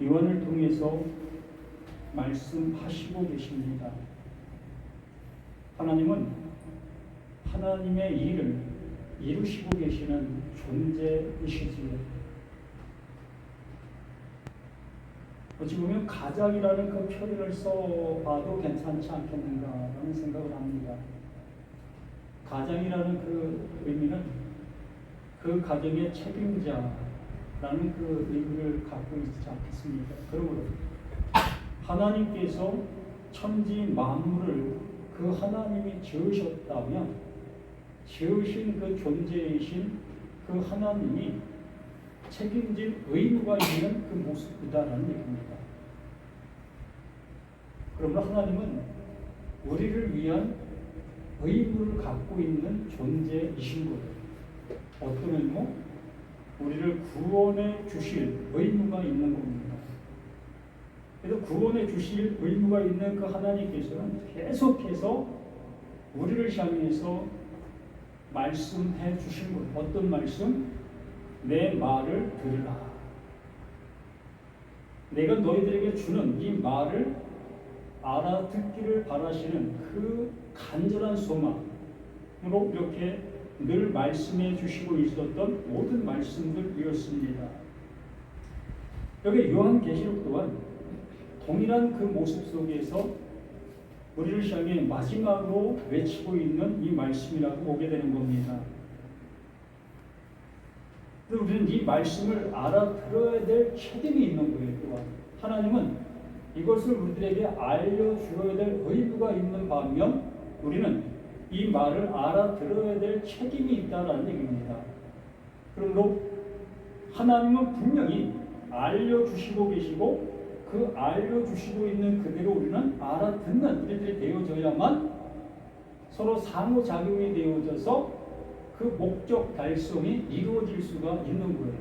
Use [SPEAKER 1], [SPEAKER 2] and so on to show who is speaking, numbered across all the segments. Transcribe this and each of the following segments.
[SPEAKER 1] 요한을 통해서 말씀하시고 계십니다. 하나님은 하나님의 일을 이루시고 계시는 존재이시지요. 어찌 보면 가장이라는 그 표현을 써봐도 괜찮지 않겠는가라는 생각을 합니다. 가장이라는 그 의미는 그 가정의 책임자라는 그 의미를 갖고 있지 않겠습니까? 그러므로 하나님께서 천지 만물을 그 하나님이 지으셨다면 지으신 그 존재이신 그 하나님이 책임질 의무가 있는 그 모습이다라는 얘기입니다. 그러므로 하나님은 우리를 위한 의무를 갖고 있는 존재이신 거예요. 어떤 의무? 우리를 구원해 주실 의무가 있는 겁니다. 그래서 구원해 주실 의무가 있는 그 하나님께서는 계속해서 우리를 향해서 말씀해 주신 거예요. 어떤 말씀? 내 말을 들으라. 내가 너희들에게 주는 이 말을 알아듣기를 바라시는 그 간절한 소망으로 이렇게 늘 말씀해 주시고 있었던 모든 말씀들이었습니다. 여기 요한계시록 또한 동일한 그 모습 속에서 우리를 향해 마지막으로 외치고 있는 이 말씀이라고 보게 되는 겁니다. 우리는 이 말씀을 알아들어야 될 책임이 있는 거예요. 또한 하나님은 이것을 우리들에게 알려주어야 될 의무가 있는 반면 우리는 이 말을 알아들어야 될 책임이 있다는 얘기입니다. 그러므로 하나님은 분명히 알려주시고 계시고 그 알려주시고 있는 그대로 우리는 알아듣는 우리들이 되어져야만 서로 상호작용이 되어져서 그 목적 달성이 이루어질 수가 있는 거예요.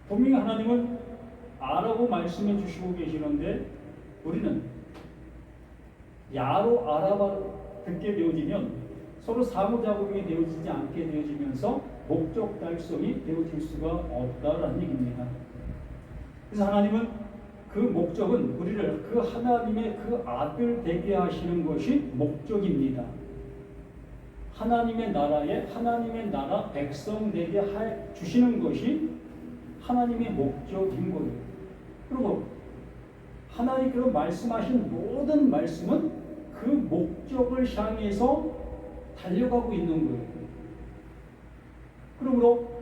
[SPEAKER 1] 분명히 하나님은 아라고 말씀해 주시고 계시는데 우리는 야로 알아듣게 되어지면 서로 상호작용이 되어지지 않게 되어지면서 목적 달성이 되어질 수가 없다라는 얘기입니다. 그래서 하나님은 그 목적은 우리를 그 하나님의 그 아들 되게 하시는 것이 목적입니다. 하나님의 나라에 하나님의 나라 백성 되게 해 주시는 것이 하나님의 목적인 거예요. 그리고 하나님께서 말씀하신 모든 말씀은 그 목적을 향해서 달려가고 있는 거예요. 그러므로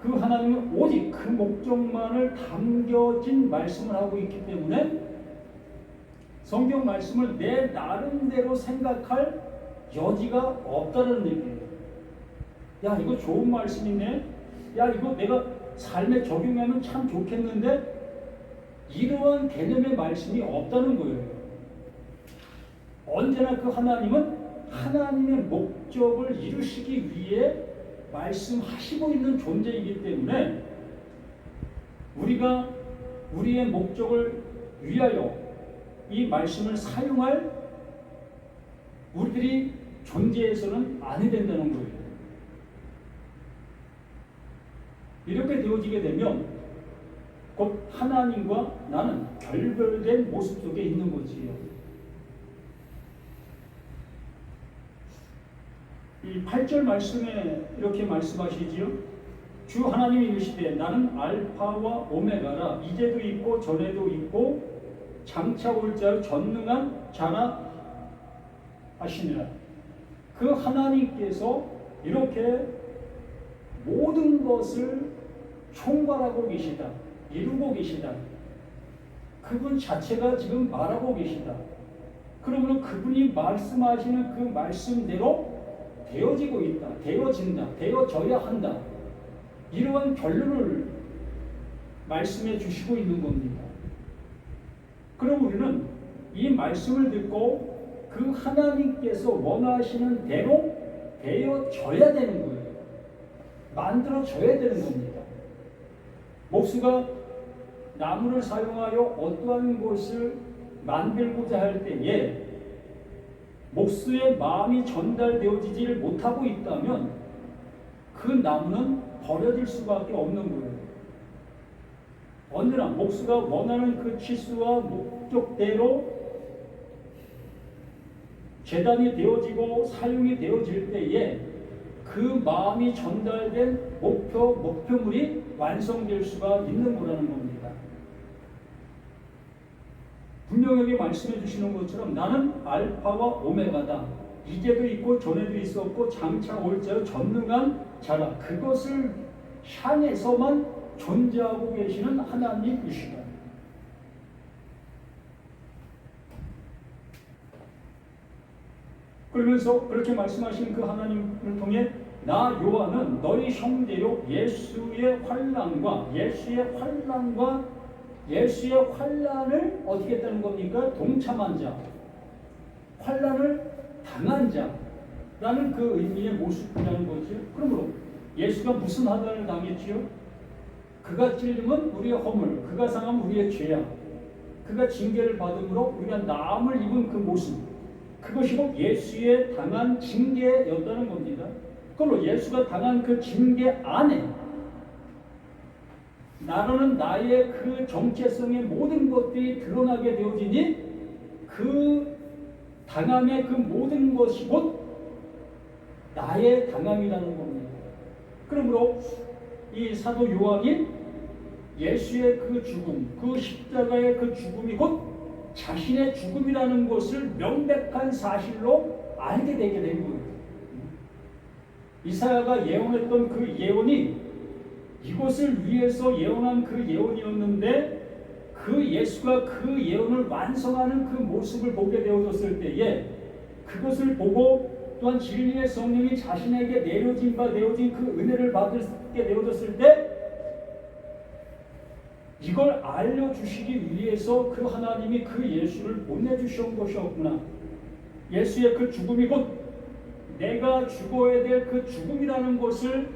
[SPEAKER 1] 그 하나님은 오직 그 목적만을 담겨진 말씀을 하고 있기 때문에 성경 말씀을 내 나름대로 생각할 여지가 없다는 얘기예요. 야, 이거 좋은 말씀이네. 야, 이거 내가 삶에 적용하면 참 좋겠는데 이러한 개념의 말씀이 없다는 거예요. 언제나 그 하나님은 하나님의 목적을 이루시기 위해 말씀하시고 있는 존재이기 때문에 우리가 우리의 목적을 위하여 이 말씀을 사용할 우리들이 존재해서는 안 해야 된다는 거예요. 이렇게 되어지게 되면 곧 하나님과 나는 결별된 모습 속에 있는 거지요. 이 8절 말씀에 이렇게 말씀하시지요. 주 하나님이 이르시되 나는 알파와 오메가라. 이제도 있고 전에도 있고 장차 올 자의 전능한 자라 하시니라. 그 하나님께서 이렇게 모든 것을 총괄하고 계시다. 이루고 계시다. 그분 자체가 지금 말하고 계시다. 그러므로 그분이 말씀하시는 그 말씀대로 되어지고 있다. 되어진다. 되어져야 한다. 이러한 결론을 말씀해 주시고 있는 겁니다. 그럼 우리는 이 말씀을 듣고 그 하나님께서 원하시는 대로 되어져야 되는 거예요. 만들어져야 되는 겁니다. 목수가 나무를 사용하여 어떠한 것을 만들고자 할 때에 목수의 마음이 전달되어지지를 못하고 있다면 그 나무는 버려질 수밖에 없는 거예요. 언제나 목수가 원하는 그 치수와 목적대로 재단이 되어지고 사용이 되어질 때에 그 마음이 전달된 목표물이 완성될 수가 있는 거라는 겁니다. 분명하게 말씀해 주시는 것처럼 나는 알파와 오메가다. 이제도 있고 전에도 있었고 장차 올 자로 전능한 자라. 그것을 향해서만 존재하고 계시는 하나님이시다. 그러면서 그렇게 말씀하신 그 하나님을 통해 나 요한은 너희 형제요 예수의 환난을 어떻게 했다는 겁니까? 동참한 자, 환난을 당한 자라는 그 의미의 모습이라는 거죠. 그러므로 예수가 무슨 환난을 당했지요? 그가 찔림은 우리의 허물, 그가 상함은 우리의 죄야. 그가 징계를 받음으로 우리가 나음을 입은 그 모습, 그것이 곧 예수의 당한 징계였다는 겁니다. 그걸로 예수가 당한 그 징계 안에 나로는 나의 그 정체성의 모든 것들이 드러나게 되어지니 그 당함의 그 모든 것이 곧 나의 당함이라는 겁니다. 그러므로 이 사도 요한이 예수의 그 죽음, 그 십자가의 그 죽음이 곧 자신의 죽음이라는 것을 명백한 사실로 알게 되게 된 거예요. 이사야가 예언했던 그 예언이 이것을 위해서 예언한 그 예언이었는데 그 예수가 그 예언을 완성하는 그 모습을 보게 되어졌을 때에 그것을 보고 또한 진리의 성령이 자신에게 내려진 바 되어진 그 은혜를 받게 되어졌을 때 이걸 알려주시기 위해서 그 하나님이 그 예수를 보내주신 것이었구나. 예수의 그 죽음이 곧 내가 죽어야 될 그 죽음이라는 것을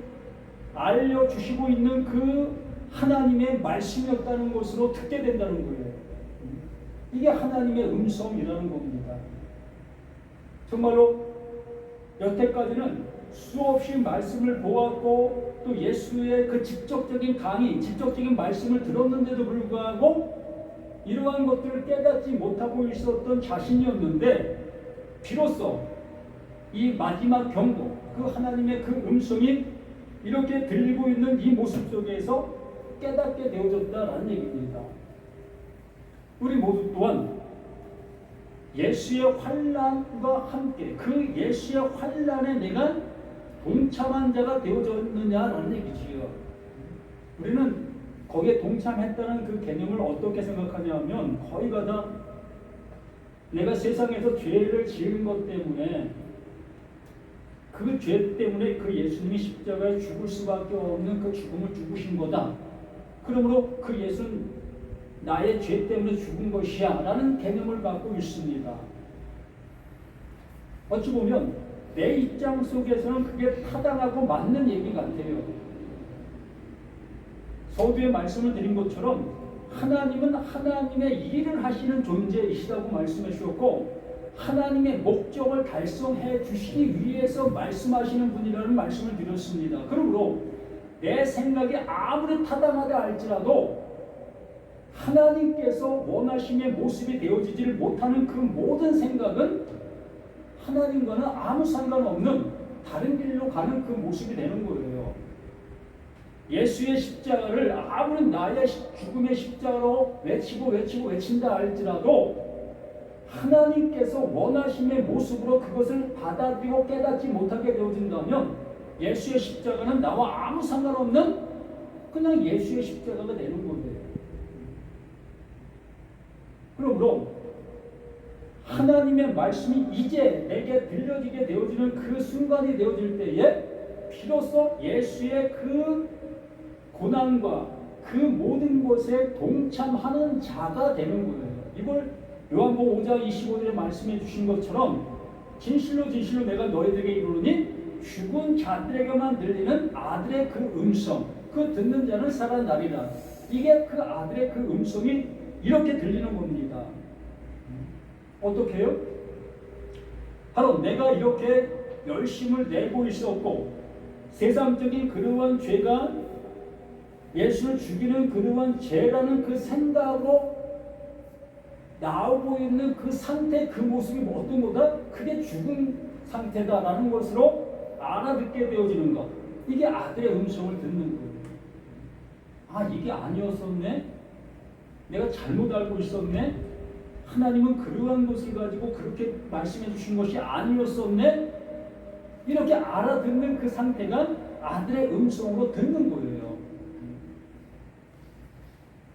[SPEAKER 1] 알려주시고 있는 그 하나님의 말씀이었다는 것으로 듣게 된다는 거예요. 이게 하나님의 음성이라는 겁니다. 정말로 여태까지는 수없이 말씀을 보았고 또 예수의 그 직접적인 강의, 직접적인 말씀을 들었는데도 불구하고 이러한 것들을 깨닫지 못하고 있었던 자신이었는데 비로소 이 마지막 경고, 그 하나님의 그 음성이 이렇게 들리고 있는 이 모습 속에서 깨닫게 되어졌다라는 얘기입니다. 우리 모두 또한 예수의 환난과 함께 그 예수의 환난에 내가 동참한 자가 되어졌느냐라는 얘기지요. 우리는 거기에 동참했다는 그 개념을 어떻게 생각하냐면 거의가 다 내가 세상에서 죄를 지은 것 때문에 그 죄 때문에 그 예수님이 십자가에 죽을 수밖에 없는 그 죽음을 죽으신 거다. 그러므로 그 예수는 나의 죄 때문에 죽은 것이야 라는 개념을 갖고 있습니다. 어찌 보면 내 입장 속에서는 그게 타당하고 맞는 얘기 같아요. 서두에 말씀을 드린 것처럼 하나님은 하나님의 일을 하시는 존재이시다고 말씀해 주셨고 하나님의 목적을 달성해 주시기 위해서 말씀하시는 분이라는 말씀을 드렸습니다. 그러므로 내 생각이 아무리 타당하다 할지라도 하나님께서 원하심의 모습이 되어지지를 못하는 그 모든 생각은 하나님과는 아무 상관없는 다른 길로 가는 그 모습이 되는 거예요. 예수의 십자가를 아무리 나의 죽음의 십자가로 외친다 할지라도 하나님께서 원하심의 모습으로 그것을 받아들이고 깨닫지 못하게 되어진다면 예수의 십자가는 나와 아무 상관없는 그냥 예수의 십자가가 되는 거예요. 그러므로 하나님의 말씀이 이제 내게 들려지게 되어지는 그 순간이 되어질 때에 비로소 예수의 그 고난과 그 모든 것에 동참하는 자가 되는 거예요. 이걸 요한복음 5장 25절에 말씀해 주신 것처럼 진실로 진실로 내가 너희들에게 이르노니 죽은 자들에게만 들리는 아들의 그 음성, 그 듣는 자는 살아나리라. 이게 그 아들의 그 음성이 이렇게 들리는 겁니다. 어떻게 해요? 바로 내가 이렇게 열심을 내고 있었고 세상적인 그러한 죄가 예수를 죽이는 그러한 죄라는 그 생각으로 나오고 있는 그 상태, 그 모습이 어떤 거다? 그게 죽은 상태다라는 것으로 알아듣게 되어지는 것. 이게 아들의 음성을 듣는 거예요. 아, 이게 아니었었네? 내가 잘못 알고 있었네? 하나님은 그러한 것을 가지고 그렇게 말씀해 주신 것이 아니었었네? 이렇게 알아듣는 그 상태가 아들의 음성으로 듣는 거예요.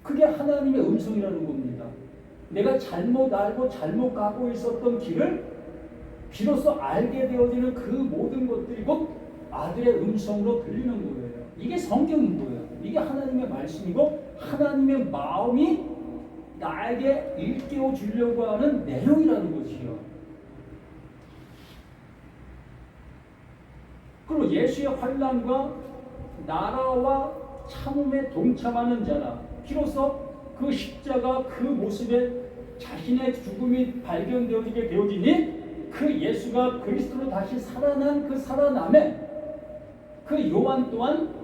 [SPEAKER 1] 그게 하나님의 음성이라는 겁니다. 내가 잘못 알고 잘못 가고 있었던 길을 비로소 알게 되어지는 그 모든 것들이 곧 아들의 음성으로 들리는 거예요. 이게 성경인 거예요. 이게 하나님의 말씀이고 하나님의 마음이 나에게 일깨워 주려고 하는 내용이라는 것이요. 그리고 예수의 환난과 나라와 참음에 동참하는 자라 비로소 그 십자가 그 모습에 자신의 죽음이 발견되어지게 되어지니 그 예수가 그리스도로 다시 살아난 그 살아남에 그 요한 또한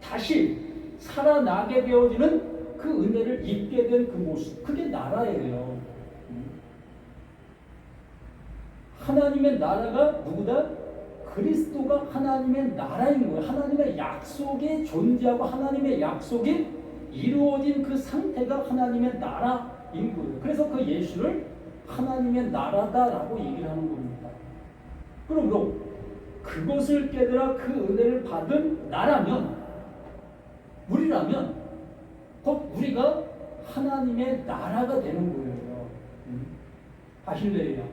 [SPEAKER 1] 다시 살아나게 되어지는 그 은혜를 입게 된 그 모습, 그게 나라예요. 하나님의 나라가 누구다? 그리스도가 하나님의 나라인 거예요. 하나님의 약속이 존재하고 하나님의 약속이 이루어진 그 상태가 하나님의 나라인 거예요. 그래서 그 예수를 하나님의 나라다라고 얘기를 하는 겁니다. 그러므로 그것을 깨달아 그 은혜를 받은 나라면, 우리라면 곧 우리가 하나님의 나라가 되는 거예요. 하실레루야.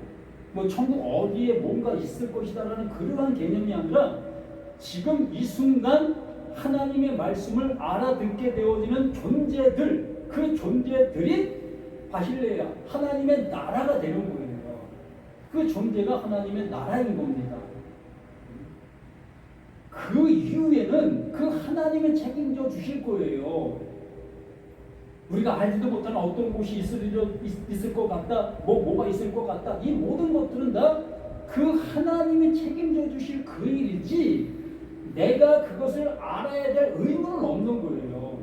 [SPEAKER 1] 뭐 천국 어디에 뭔가 있을 것이다라는 그러한 개념이 아니라 지금 이 순간 하나님의 말씀을 알아듣게 되어지는 존재들, 그 존재들이 바실레야 하나님의 나라가 되는 거예요. 그 존재가 하나님의 나라인 겁니다. 그 이후에는 그 하나님이 책임져 주실 거예요. 우리가 알지도 못하는 어떤 곳이 있을 것 같다, 뭐가 있을 것 같다, 이 모든 것들은 다 그 하나님이 책임져 주실 그 일이지 내가 그것을 알아야 될 의무는 없는 거예요.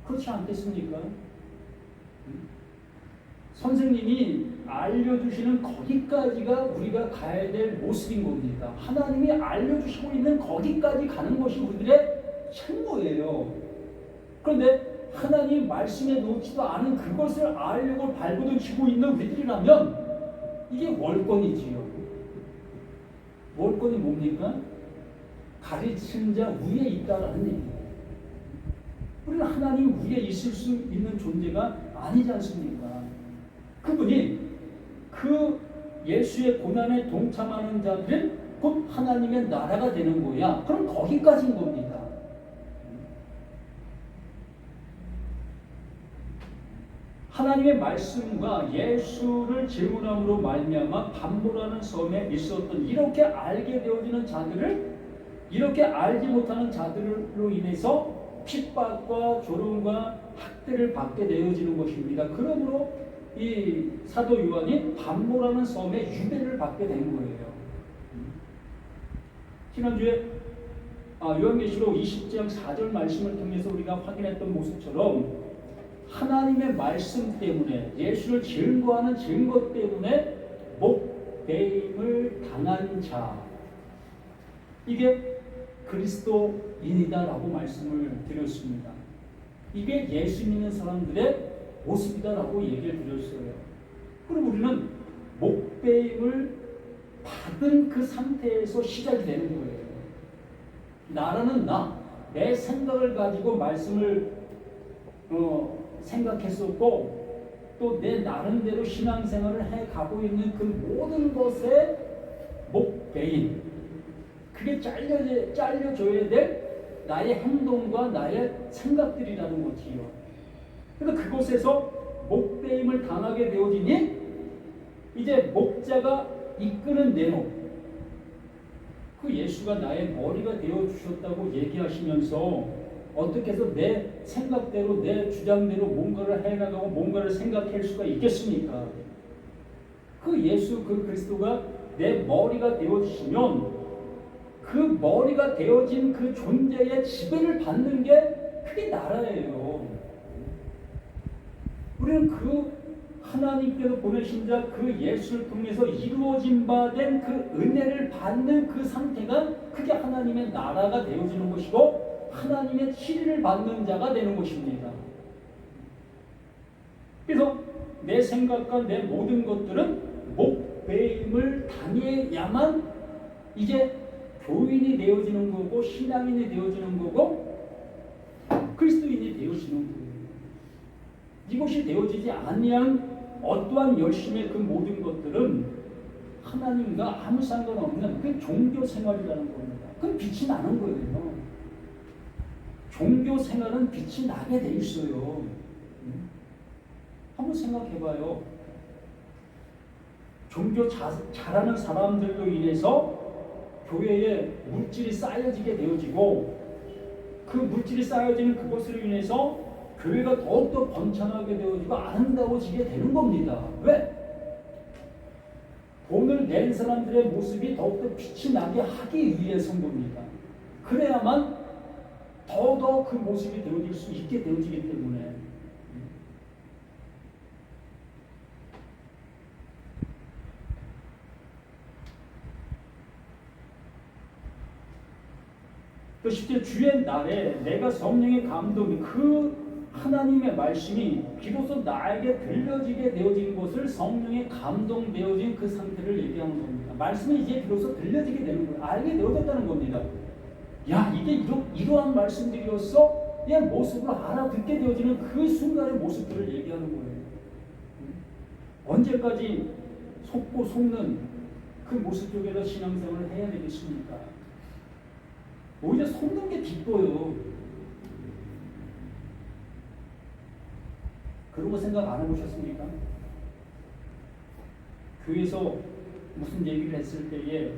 [SPEAKER 1] 그렇지 않겠습니까? 선생님이 알려주시는 거기까지가 우리가 가야 될 모습인 겁니다. 하나님이 알려주시고 있는 거기까지 가는 것이 우리들의 책무예요. 그런데 하나님 말씀에 놓지도 않은 그것을 알려고 발버둥치고 있는 우리들이라면 이게 월권이지요. 월권이 뭡니까? 가르치는 자 위에 있다라는 얘기예요. 우리는 하나님 위에 있을 수 있는 존재가 아니지 않습니까? 그분이 그 예수의 고난에 동참하는 자들은 곧 하나님의 나라가 되는 거야. 그럼 거기까지인 겁니다. 하나님의 말씀과 예수를 증언함으로 말미암아 반모라는 섬에 있었던 이렇게 알게 되어지는 자들을 이렇게 알지 못하는 자들로 인해서 핍박과 조롱과 학대를 받게 되어지는 것입니다. 그러므로 이 사도 요한이 반모라는 섬에 유배를 받게 된 거예요. 지난주에 요한계시록 20장 4절 말씀을 통해서 우리가 확인했던 모습처럼 하나님의 말씀 때문에 예수를 증거하는 증거 때문에 목배임을 당한 자, 이게 그리스도인이다라고 말씀을 드렸습니다. 이게 예수 믿는 사람들의 모습이다라고 얘기를 드렸어요. 그럼 우리는 목배임을 받은 그 상태에서 시작이 되는 거예요. 나라는 내 생각을 가지고 말씀을 생각했었고 또 내 나름대로 신앙생활을 해가고 있는 그 모든 것에 목배임, 그게 잘려줘야 될 나의 행동과 나의 생각들이라는 거지요. 그러니까 그곳에서 목배임을 당하게 되어지니 이제 목자가 이끄는 대로 그 예수가 나의 머리가 되어주셨다고 얘기하시면서 어떻게 해서 내 생각대로 내 주장대로 뭔가를 해나가고 뭔가를 생각할 수가 있겠습니까? 그 예수 그 그리스도가 내 머리가 되어주시면 그 머리가 되어진 그 존재의 지배를 받는 게 그게 나라예요. 우리는 그 하나님께서 보내신 자 그 예수를 통해서 이루어진 바 된 그 은혜를 받는 그 상태가 그게 하나님의 나라가 되어지는 것이고 하나님의 치리를 받는 자가 되는 것입니다. 그래서 내 생각과 내 모든 것들은 목배임을 당해야만 이제 교인이 되어지는 거고 신앙인이 되어지는 거고 그리스도인이 되어지는 거예요. 이것이 되어지지 아니한 어떠한 열심의 그 모든 것들은 하나님과 아무 상관없는 그 종교 생활이라는 겁니다. 그건 빛이 나는 거예요. 종교 생활은 빛이 나게 돼 있어요. 한번 생각해봐요. 종교 잘하는 사람들로 인해서 교회에 물질이 쌓여지게 되어지고 그 물질이 쌓여지는 그것으로 인해서 교회가 더욱더 번창하게 되어지고 아름다워지게 되는 겁니다. 왜? 돈을 낸 사람들의 모습이 더욱더 빛이 나게 하기 위해서인 겁니다. 그래야만 더더 그 모습이 되어질 수 있게 되어지기 때문에 또 10절 주의 날에 내가 성령의 감동이 그 하나님의 말씀이 비로소 나에게 들려지게 되어진 것을 성령의 감동되어진 그 상태를 얘기하는 겁니다. 말씀이 이제 비로소 들려지게 되는 거예요. 알게 되어졌다는 겁니다. 야, 이게 이러한 말씀들이었어? 내 모습으로 알아듣게 되어지는 그 순간의 모습들을 얘기하는 거예요. 언제까지 속고 속는 그 모습 속에서 신앙생활을 해야 되겠습니까? 오히려 속는 게 기뻐요. 그런 거 생각 안 해보셨습니까? 교회에서 무슨 얘기를 했을 때에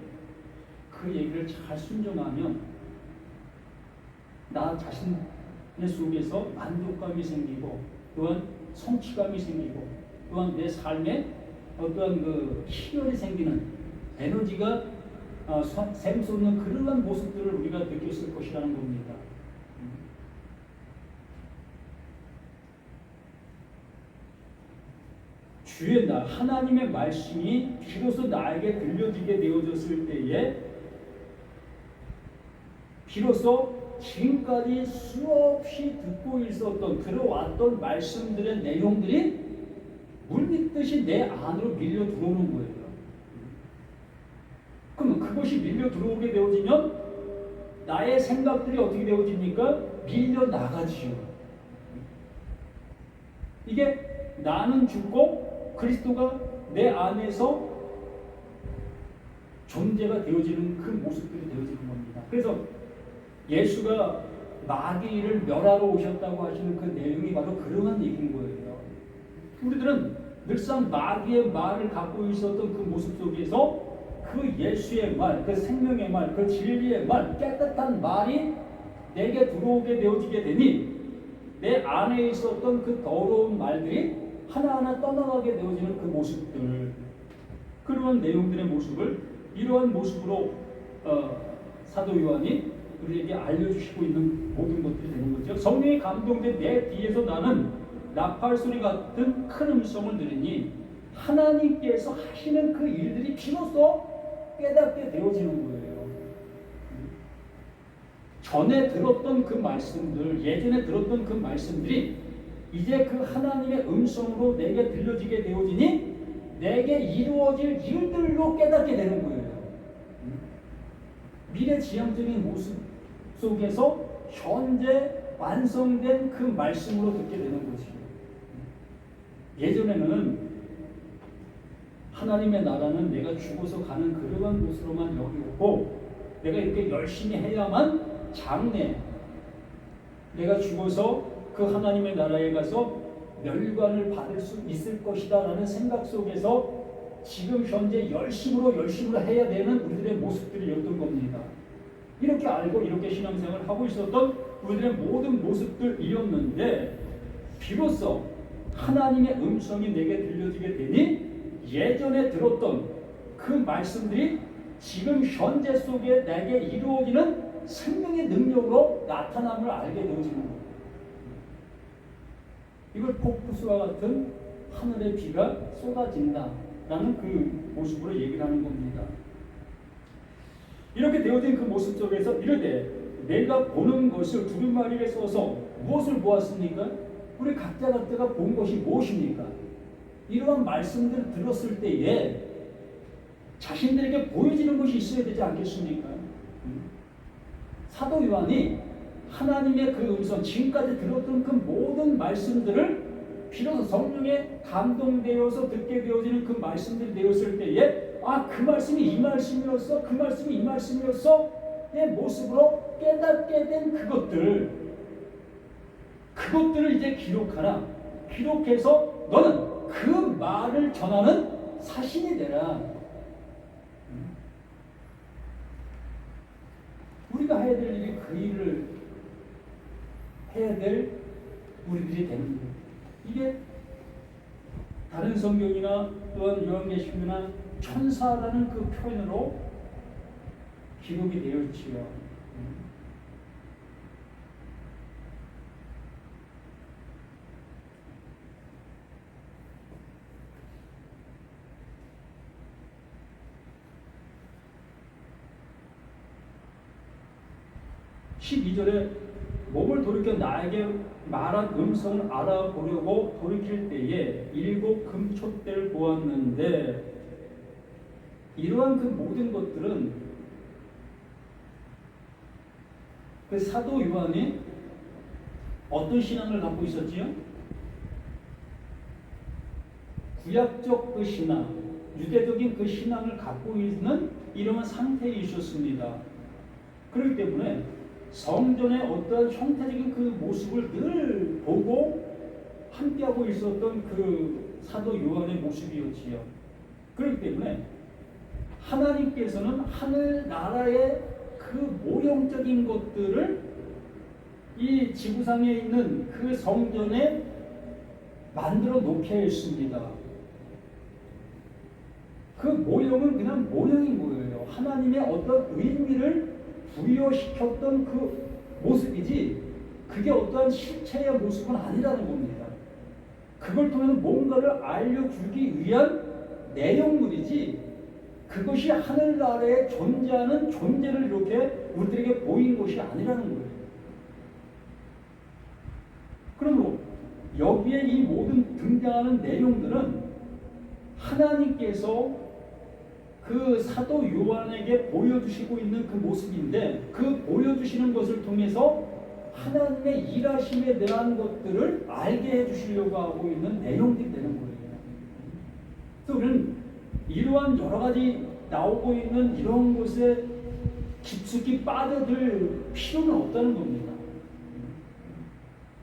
[SPEAKER 1] 그 얘기를 잘 순종하면 나 자신의 속에서 만족감이 생기고 또한 성취감이 생기고 또한 내 삶에 어떠한 그 희열이 생기는 에너지가 샘솟는 그러한 모습들을 우리가 느꼈을 것이라는 겁니다. 주의 날 하나님의 말씀이 비로소 나에게 들려지게 되어졌을 때에 비로소 지금까지 수없이 듣고 있었던 들어왔던 말씀들의 내용들이 물밀듯이 내 안으로 밀려 들어오는 거예요. 그럼 그것이 밀려 들어오게 되어지면 나의 생각들이 어떻게 되어집니까? 밀려 나가지요. 이게 나는 죽고 그리스도가 내 안에서 존재가 되어지는 그 모습들이 되어지는 겁니다. 그래서 예수가 마귀를 멸하러 오셨다고 하시는 그 내용이 바로 그러한 얘기인 거예요. 우리들은 늘상 마귀의 말을 갖고 있었던 그 모습 속에서 그 예수의 말, 그 생명의 말, 그 진리의 말, 깨끗한 말이 내게 들어오게 되어지게 되니 내 안에 있었던 그 더러운 말들이 하나하나 떠나가게 되어지는 그 모습들, 그러한 내용들의 모습을 이러한 모습으로 사도 요한이 우리에게 알려주시고 있는 모든 것들이 되는 거죠. 성령이 감동된 내 뒤에서 나는 나팔 소리 같은 큰 음성을 들으니 하나님께서 하시는 그 일들이 비로소 깨닫게 되어지는 거예요. 전에 들었던 그 말씀들, 예전에 들었던 그 말씀들이 이제 그 하나님의 음성으로 내게 들려지게 되어지니 내게 이루어질 일들로 깨닫게 되는 거예요. 미래지향적인 모습 속에서 현재 완성된 그 말씀으로 듣게 되는 것이죠. 예전에는 하나님의 나라는 내가 죽어서 가는 그러한 곳으로만 여기고 내가 이렇게 열심히 해야만 장래 내가 죽어서 그 하나님의 나라에 가서 멸관을 받을 수 있을 것이다 라는 생각 속에서 지금 현재 열심으로 해야 되는 우리들의 모습들이었던 겁니다. 이렇게 알고 이렇게 신앙생활을 하고 있었던 우리들의 모든 모습들이었는데 비로소 하나님의 음성이 내게 들려지게 되니 예전에 들었던 그 말씀들이 지금 현재 속에 내게 이루어지는 생명의 능력으로 나타남을 알게 되어지는 거예요. 이걸 폭포수와 같은 하늘의 비가 쏟아진다라는 그 모습으로 얘기를 하는 겁니다. 이렇게 되어진 그 모습 속에서 이르되 내가 보는 것을 두루마리에 써서 무엇을 보았습니까? 우리 각자가 본 것이 무엇입니까? 이러한 말씀들을 들었을 때에 자신들에게 보여지는 것이 있어야 되지 않겠습니까? 사도 요한이 하나님의 그 음성, 지금까지 들었던 그 모든 말씀들을 비로소 성령에 감동되어서 듣게 되어지는 그 말씀들이 되었을 때에 그 말씀이 이 말씀이었어, 그 말씀이 이 말씀이었어 의 모습으로 깨닫게 된 그것들을 이제 기록하라. 기록해서 너는 그 말을 전하는 사신이 되라. 우리가 해야 될 일이 그 일을 해야 될 우리들이 되는 거예요. 이게 다른 성경이나 또한 요한계시록이나 천사라는 그 표현으로 기록이 되어 있지요. 12절에 몸을 돌이켜 나에게 말한 음성을 알아보려고 돌이킬 때에 7 금촛대를 보았는데 이러한 그 모든 것들은 그 사도 요한이 어떤 신앙을 갖고 있었지요? 구약적 그 신앙, 유대적인 그 신앙을 갖고 있는 이러한 상태에 있었습니다. 그렇기 때문에 성전의 어떤 형태적인 그 모습을 늘 보고 함께하고 있었던 그 사도 요한의 모습이었지요. 그렇기 때문에 하나님께서는 하늘나라의 그 모형적인 것들을 이 지구상에 있는 그 성전에 만들어 놓게 했습니다. 그 모형은 그냥 모형인 거예요. 하나님의 어떤 의미를 부여시켰던 그 모습이지 그게 어떠한 실체의 모습은 아니라는 겁니다. 그걸 통해서 뭔가를 알려주기 위한 내용물이지 그것이 하늘나라에 존재하는 존재를 이렇게 우리들에게 보인 것이 아니라는 거예요. 그러므로 여기에 이 모든 등장하는 내용들은 하나님께서 그 사도 요한에게 보여주시고 있는 그 모습인데 그 보여주시는 것을 통해서 하나님의 일하심에 대한 것들을 알게 해주시려고 하고 있는 내용들이 되는 거예요. 그래서 우리는 이러한 여러 가지 나오고 있는 이런 것에 깊숙이 빠져들 필요는 없다는 겁니다.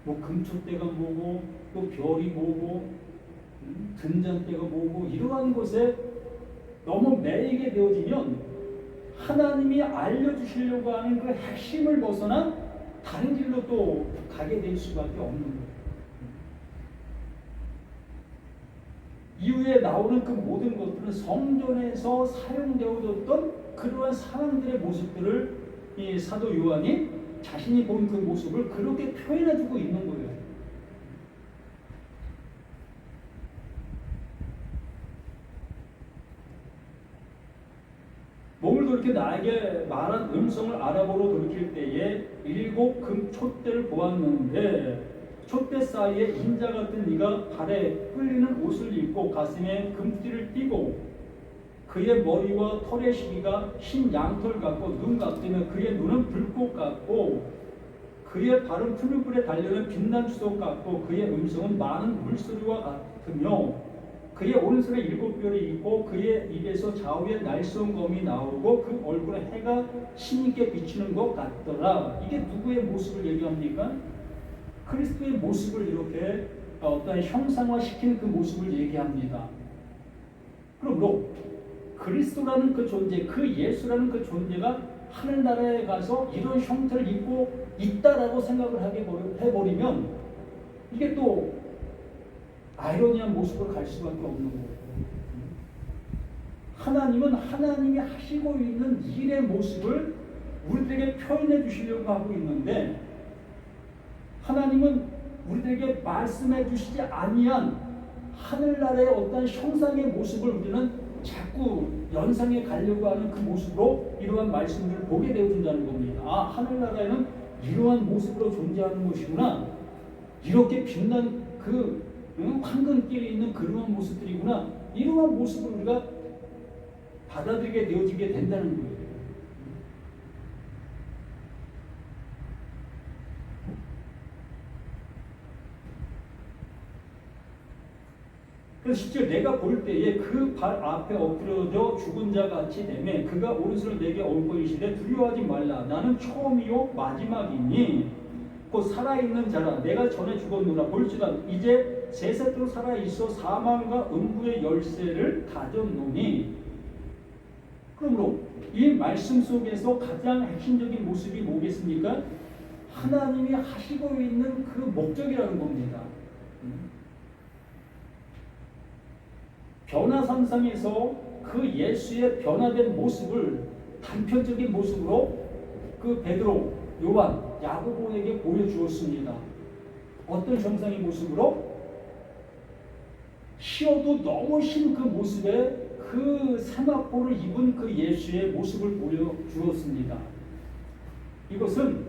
[SPEAKER 1] 뭐 금초대가 뭐고 또 별이 뭐고 등잔대가 뭐고 이러한 것에 너무 매이게 되어지면 하나님이 알려주시려고 하는 그 핵심을 벗어나 다른 길로 또 가게 될 수밖에 없는 거예요. 이후에 나오는 그 모든 것들은 성전에서 사용되어졌던 그러한 사람들의 모습들을 이 사도 요한이 자신이 본 그 모습을 그렇게 표현해주고 있는 거예요. 몸을 돌이켜 나에게 말한 음성을 알아보러 돌이킬 때에 7 금촛대를 보았는데 촛대 사이에 인자 같은 이가 발에 끌리는 옷을 입고 가슴에 금띠를 띠고 그의 머리와 털의 시기가 흰 양털 같고 눈 같으며 그의 눈은 불꽃 같고 그의 발은 푸른불에 달려는 빛난 주석 같고 그의 음성은 많은 물소리와 같으며 그의 오른손에 7별이 있고 그의 입에서 좌우에 날쌘 검이 나오고 그 얼굴에 해가 신있게 비추는 것 같더라. 이게 누구의 모습을 얘기합니까? 그리스도의 모습을 이렇게 어떤 형상화시킨 그 모습을 얘기합니다. 그러므로 그리스도라는 그 존재, 그 예수라는 그 존재가 하늘나라에 가서 이런 형태를 입고 있다라고 생각을 해버리면 이게 또 아이러니한 모습으로 갈 수밖에 없는 거예요. 하나님은 하나님이 하시고 있는 일의 모습을 우리들에게 표현해 주시려고 하고 있는데, 하나님은 우리들에게 말씀해 주시지 아니한 하늘나라의 어떤 형상의 모습을 우리는 자꾸 연상해 가려고 하는 그 모습으로 이러한 말씀들을 보게 되어준다는 겁니다. 아, 하늘나라에는 이러한 모습으로 존재하는 것이구나. 이렇게 빛난 그 황금길에 있는 그러한 모습들이구나. 이러한 모습을 우리가 받아들이게 되어지게 된다는 거예요. 그래서 실제 내가 볼 때에 그 발 앞에 엎드려져 죽은 자 같이 되매 그가 오른손을 내게 얹고이시되 두려워하지 말라. 나는 처음이요 마지막이니 곧 살아있는 자라. 내가 전에 죽었노라. 볼지라 이제 세세토로 살아있어 사망과 음부의 열쇠를 가졌노니. 그러므로 이 말씀 속에서 가장 핵심적인 모습이 뭐겠습니까? 하나님이 하시고 있는 그 목적이라는 겁니다. 변화상상에서 그 예수의 변화된 모습을 단편적인 모습으로 그 베드로, 요한, 야고보에게 보여주었습니다. 어떤 형상의 모습으로? 희어도 너무 흰 그 모습에 그 세마포를 입은 그 예수의 모습을 보여주었습니다. 이것은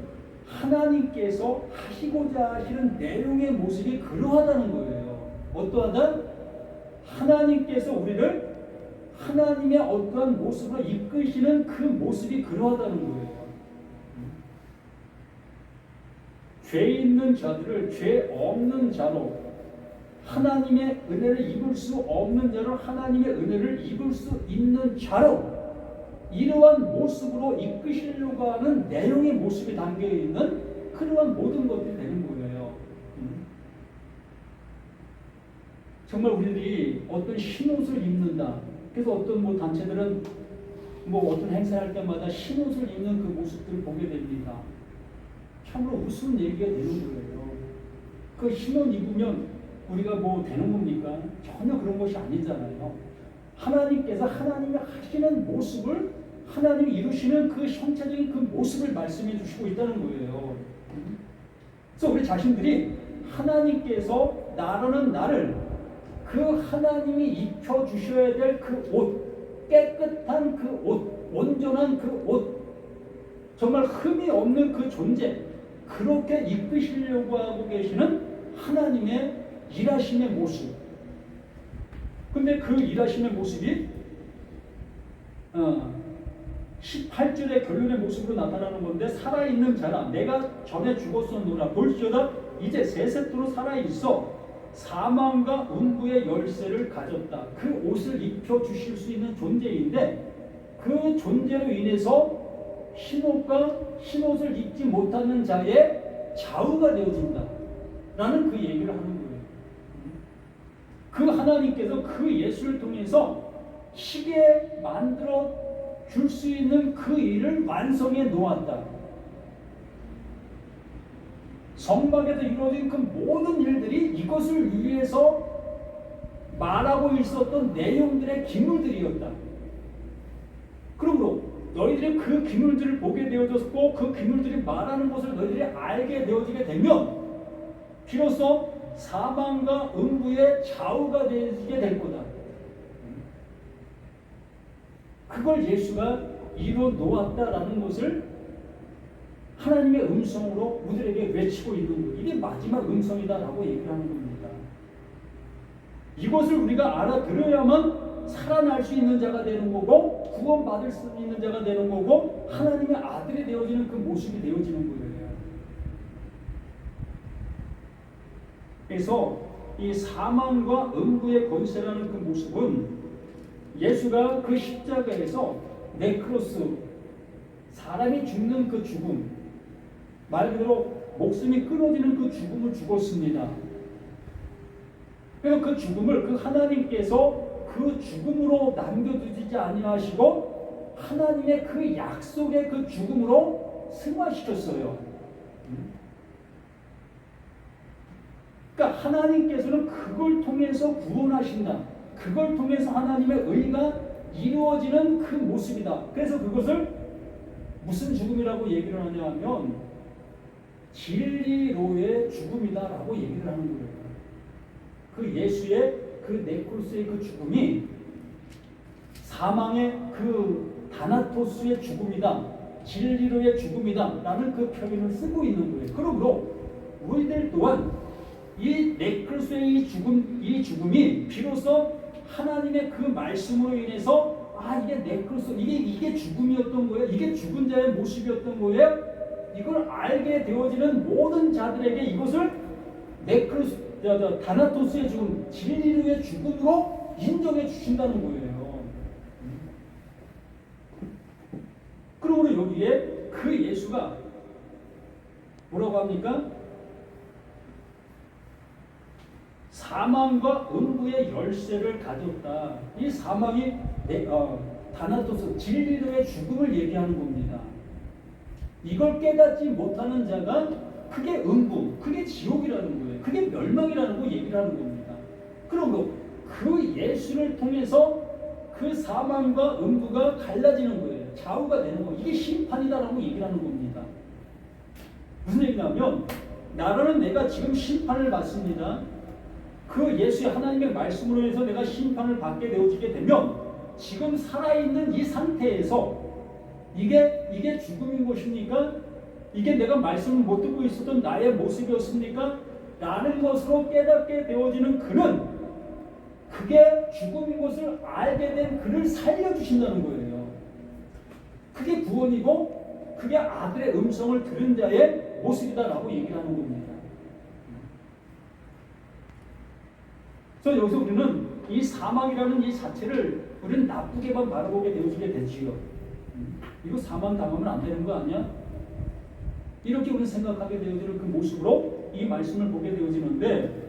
[SPEAKER 1] 하나님께서 하시고자 하시는 내용의 모습이 그러하다는 거예요. 어떠하다? 하나님께서 우리를 하나님의 어떠한 모습으로 이끄시는 그 모습이 그러하다는 거예요. 죄 있는 자들을 죄 없는 자로, 하나님의 은혜를 입을 수 없는 자로 하나님의 은혜를 입을 수 있는 자로, 이러한 모습으로 이끄시려고 하는 내용의 모습이 담겨있는 그러한 모든 것들이 되는 거예요. 정말 우리들이 어떤 흰옷을 입는다. 그래서 어떤 단체들은 어떤 행사할 때마다 흰옷을 입는 그 모습들을 보게 됩니다. 참으로 무슨 얘기가 되는 거예요. 그 흰옷 입으면 우리가 되는 겁니까? 전혀 그런 것이 아니잖아요. 하나님께서 하나님이 하시는 모습을, 하나님이 이루시는 그 형체적인 그 모습을 말씀해 주시고 있다는 거예요. 그래서 우리 자신들이 하나님께서 나라는 나를 그 하나님이 입혀주셔야 될 그 옷, 깨끗한 그 옷, 온전한 그 옷, 정말 흠이 없는 그 존재, 그렇게 이끄시려고 하고 계시는 하나님의 일하심의 모습. 근데 그 일하심의 모습이 18절의 결론의 모습으로 나타나는 건데, 살아있는 자라. 내가 전에 죽었었노라. 볼지어다 이제 세세토로 살아있어 사망과 음부의 열쇠를 가졌다. 그 옷을 입혀주실 수 있는 존재인데, 그 존재로 인해서 흰옷과 흰옷을 입지 못하는 자의 좌우가 되어진다 라는 그 얘기를 하는 거예요. 그 하나님께서 그 예수를 통해서 희게 만들어 줄 수 있는 그 일을 완성해 놓았다. 성막에서 이루어진 그 모든 일들이 이것을 위해서 말하고 있었던 내용들의 기물들이었다. 그러므로 너희들이 그 기물들을 보게 되어졌고, 그 기물들이 말하는 것을 너희들이 알게 되어지게 되면 비로소 사망과 음부의 좌우가 되게 될 거다. 그걸 예수가 이루어 놓았다라는 것을 하나님의 음성으로 우리에게 외치고 있는 것. 이게 마지막 음성이다라고 얘기를 하는 겁니다. 이것을 우리가 알아들어야만 살아날 수 있는 자가 되는 거고, 구원받을 수 있는 자가 되는 거고, 하나님의 아들이 되어지는 그 모습이 되어지는 거예요. 그래서 이 사망과 음부의 권세라는 그 모습은 예수가 그 십자가에서 네크로스, 사람이 죽는 그 죽음, 말 그대로 목숨이 끊어지는 그 죽음을 죽었습니다. 그래서 그 죽음을 그 하나님께서 그 죽음으로 남겨두지 아니하시고 하나님의 그 약속의 그 죽음으로 승화시켰어요. 그러니까 하나님께서는 그걸 통해서 구원하신다. 그걸 통해서 하나님의 의가 이루어지는 그 모습이다. 그래서 그것을 무슨 죽음이라고 얘기를 하냐 하면 진리로의 죽음이다라고 얘기를 하는 거예요. 그 예수의 그 네크로스의 그 죽음이 사망의 그 다나토스의 죽음이다, 진리로의 죽음이다 라는 그 표현을 쓰고 있는 거예요. 그러므로 우리들 또한 이 네크로스의 이 죽음이 비로소 하나님의 그 말씀으로 인해서 이게 네크로스, 이게 죽음이었던 거예요. 이게 죽은 자의 모습이었던 거예요. 이걸 알게 되어지는 모든 자들에게 이것을 네크로스, 다나토스의 죽음, 진리로의 죽음으로 인정해 주신다는 거예요. 그러므로 여기에 그 예수가 뭐라고 합니까? 사망과 음부의 열쇠를 가졌다. 이 사망이 다나토스, 진리로의 죽음을 얘기하는 겁니다. 이걸 깨닫지 못하는 자가 그게 음부, 그게 지옥이라는 거예요. 그게 멸망이라는 거 얘기를 하는 겁니다. 그러므로 그 예수를 통해서 그 사망과 음부가 갈라지는 거예요. 좌우가 되는 거예요. 이게 심판이다라고 얘기를 하는 겁니다. 무슨 얘기냐면 나라는 내가 지금 심판을 받습니다. 그 예수의 하나님의 말씀으로 해서 내가 심판을 받게 되어지게 되면 지금 살아있는 이 상태에서 이게 죽음인 것입니까? 이게 내가 말씀을 못 듣고 있었던 나의 모습이었습니까? 라는 것으로 깨닫게 되어지는 그는 그게 죽음인 것을 알게 된 그를 살려주신다는 거예요. 그게 구원이고 그게 아들의 음성을 들은 자의 모습이다라고 얘기를 하는 겁니다. 그래서 여기서 우리는 이 사망이라는 이 자체를 우리는 나쁘게만 바라보게 되어지게 되지요. 이거 사망 당하면 안 되는 거 아니야? 이렇게 우리는 생각하게 되어지는 그 모습으로 이 말씀을 보게 되어지는데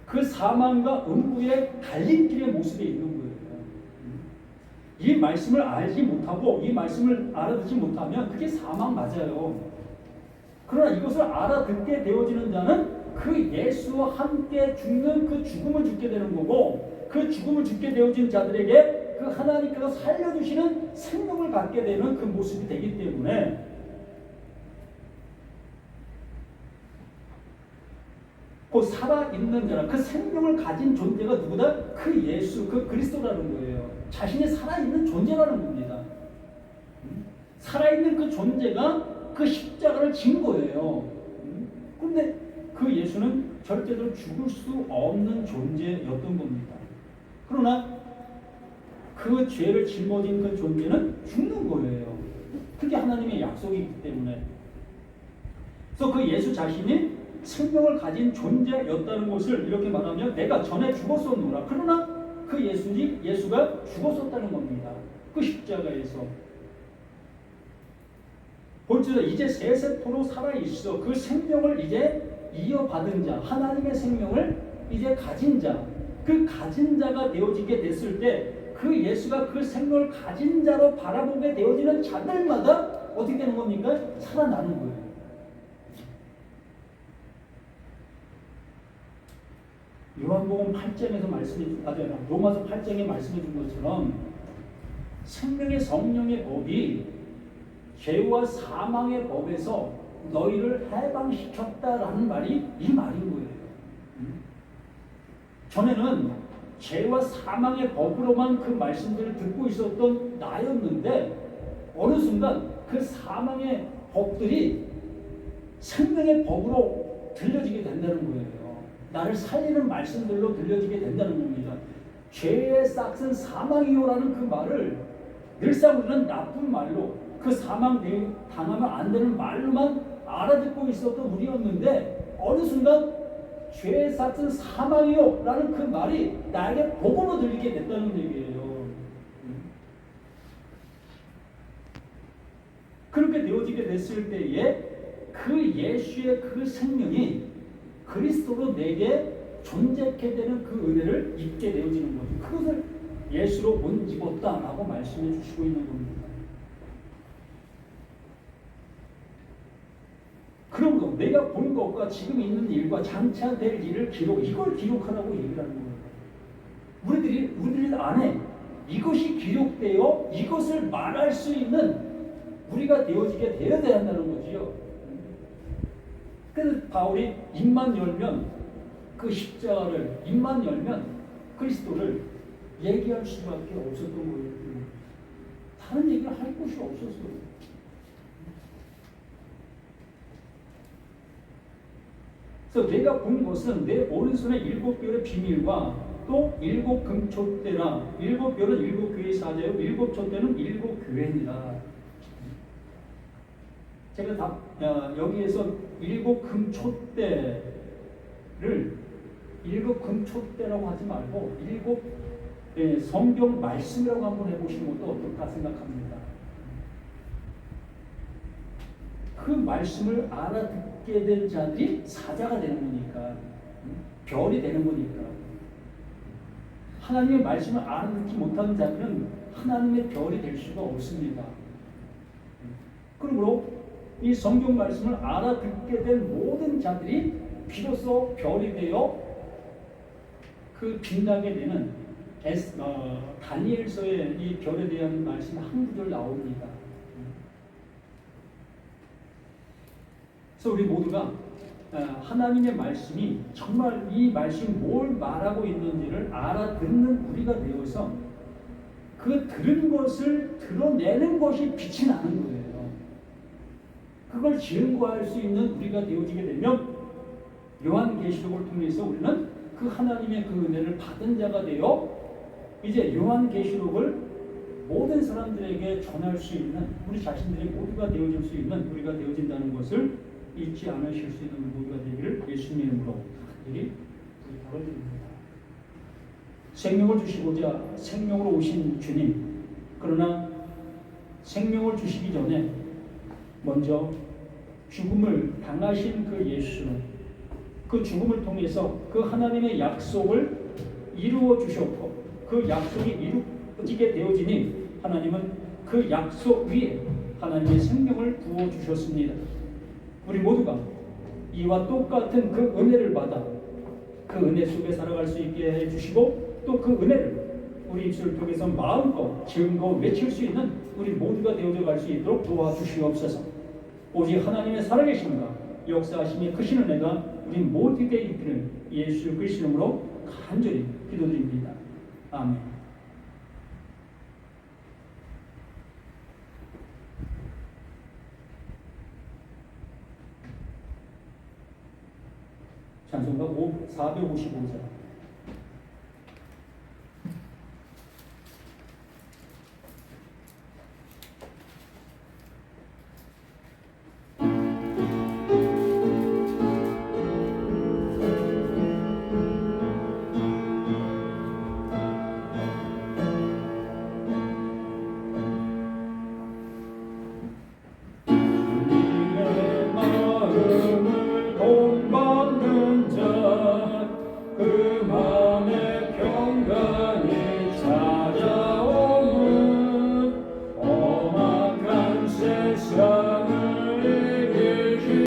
[SPEAKER 1] 그 사망과 음부의 갈림길의 모습에 있는 거예요. 이 말씀을 알지 못하고 이 말씀을 알아듣지 못하면 그게 사망 맞아요. 그러나 이것을 알아듣게 되어지는 자는 그 예수와 함께 죽는 그 죽음을 죽게 되는 거고 그 죽음을 죽게 되어진 자들에게 그 하나님께서 살려주시는 생명을 갖게 되는 그 모습이 되기 때문에 그 살아있는 자라 그 생명을 가진 존재가 누구다? 그 예수, 그 그리스도라는 거예요. 자신이 살아있는 존재라는 겁니다. 살아있는 그 존재가 그 십자가를 진 거예요. 그런데 그 예수는 절대로 죽을 수 없는 존재였던 겁니다. 그러나 그 죄를 짊어진 그 존재는 죽는 거예요. 그게 하나님의 약속이기 때문에. 그래서 그 예수 자신이 생명을 가진 존재였다는 것을 이렇게 말하면 내가 전에 죽었었노라. 그러나 그 예수가 죽었었다는 겁니다. 그 십자가에서. 볼지어다 이제 세세토록 살아있어. 그 생명을 이제 이어받은 자, 하나님의 생명을 이제 가진 자, 그 가진 자가 되어지게 됐을 때 그 예수가 그 생명을 가진 자로 바라보게 되어지는 자들마다 어떻게 되는 겁니까? 살아나는 거예요. 요한복음 8장에서 로마서 8장에 말씀해 준 것처럼 생명의 성령의 법이 죄와 사망의 법에서 너희를 해방시켰다라는 말이 이 말인 거예요. 전에는 죄와 사망의 법으로만 그 말씀들을 듣고 있었던 나였는데 어느 순간 그 사망의 법들이 생명의 법으로 들려지게 된다는 거예요. 나를 살리는 말씀들로 들려지게 된다는 겁니다. 죄의 싹은 사망이요라는 그 말을 늘상 우리는 나쁜 말로 그 사망 당하면 안 되는 말로만 알아듣고 있었던 우리였는데 어느 순간 죄의 삭은 사망이요 라는 그 말이 나에게 복음으로 들리게 됐다는 얘기예요. 그렇게 되어지게 됐을 때에 그 예수의 그 생명이 그리스도로 내게 존재케 되는 그 은혜를 입게 되어지는 거죠. 그것을 예수로 못 입었다라고 말씀해 주시고 있는 겁니다. 그러므로 내가 본 것과 지금 있는 일과 장차 될 일을 이걸 기록하라고 얘기를 하는 거예요. 우리들 안에 이것이 기록되어 이것을 말할 수 있는 우리가 되어지게 되어야 한다는 거지요. 그래서 바울이 입만 열면 그 십자가를 입만 열면 그리스도를 얘기할 수밖에 없었던 거예요. 다른 얘기를 할 곳이 없었어요. 그래서 내가 본 것은 내 오른손에 7별의 비밀과 또 7금촛대라. 7별은 7교회의 사자요 7촛대는 7교회니라. 제가 여기에서 7금촛대를 7금촛대라고 하지 말고 7 성경 말씀이라고 한번 해보시는 것도 어떨까 생각합니다. 그 말씀을 알아듣게 된 자들이 사자가 되는 거니까, 별이 되는 거니까. 하나님의 말씀을 알아듣지 못하는 자들은 하나님의 별이 될 수가 없습니다. 그러므로 이 성경 말씀을 알아듣게 된 모든 자들이 비로소 별이 되어 그 빛나게 되는 다니엘서의 이 별에 대한 말씀 한 구절 나옵니다. 그래서 우리 모두가 하나님의 말씀이 정말 이 말씀이 뭘 말하고 있는지를 알아듣는 우리가 되어서 그 들은 것을 드러내는 것이 빛이 나는 거예요. 그걸 증거할 수 있는 우리가 되어지게 되면 요한계시록을 통해서 우리는 그 하나님의 그 은혜를 받은 자가 되어 이제 요한계시록을 모든 사람들에게 전할 수 있는 우리 자신들이 모두가 되어질 수 있는 우리가 되어진다는 것을 잊지 않으실 수 있는 모두가 되기를 예수님의 이름으로 간절히 부탁드립니다. 생명을 주시고자 생명으로 오신 주님, 그러나 생명을 주시기 전에 먼저 죽음을 당하신 그 예수, 그 죽음을 통해서 그 하나님의 약속을 이루어 주셨고 그 약속이 이루어지게 되어지니 하나님은 그 약속 위에 하나님의 생명을 부어 주셨습니다. 우리 모두가 이와 똑같은 그 은혜를 받아 그 은혜 속에 살아갈 수 있게 해주시고 또 그 은혜를 우리 입술을 통해서 마음껏 증거 외칠 수 있는 우리 모두가 되어져 갈 수 있도록 도와주시옵소서. 오직 하나님의 살아계심과 역사하심의 크신 은혜가 우리 모두에게 있기를 예수 그리스도 이름으로 간절히 기도드립니다. 아멘. 찬송가 455장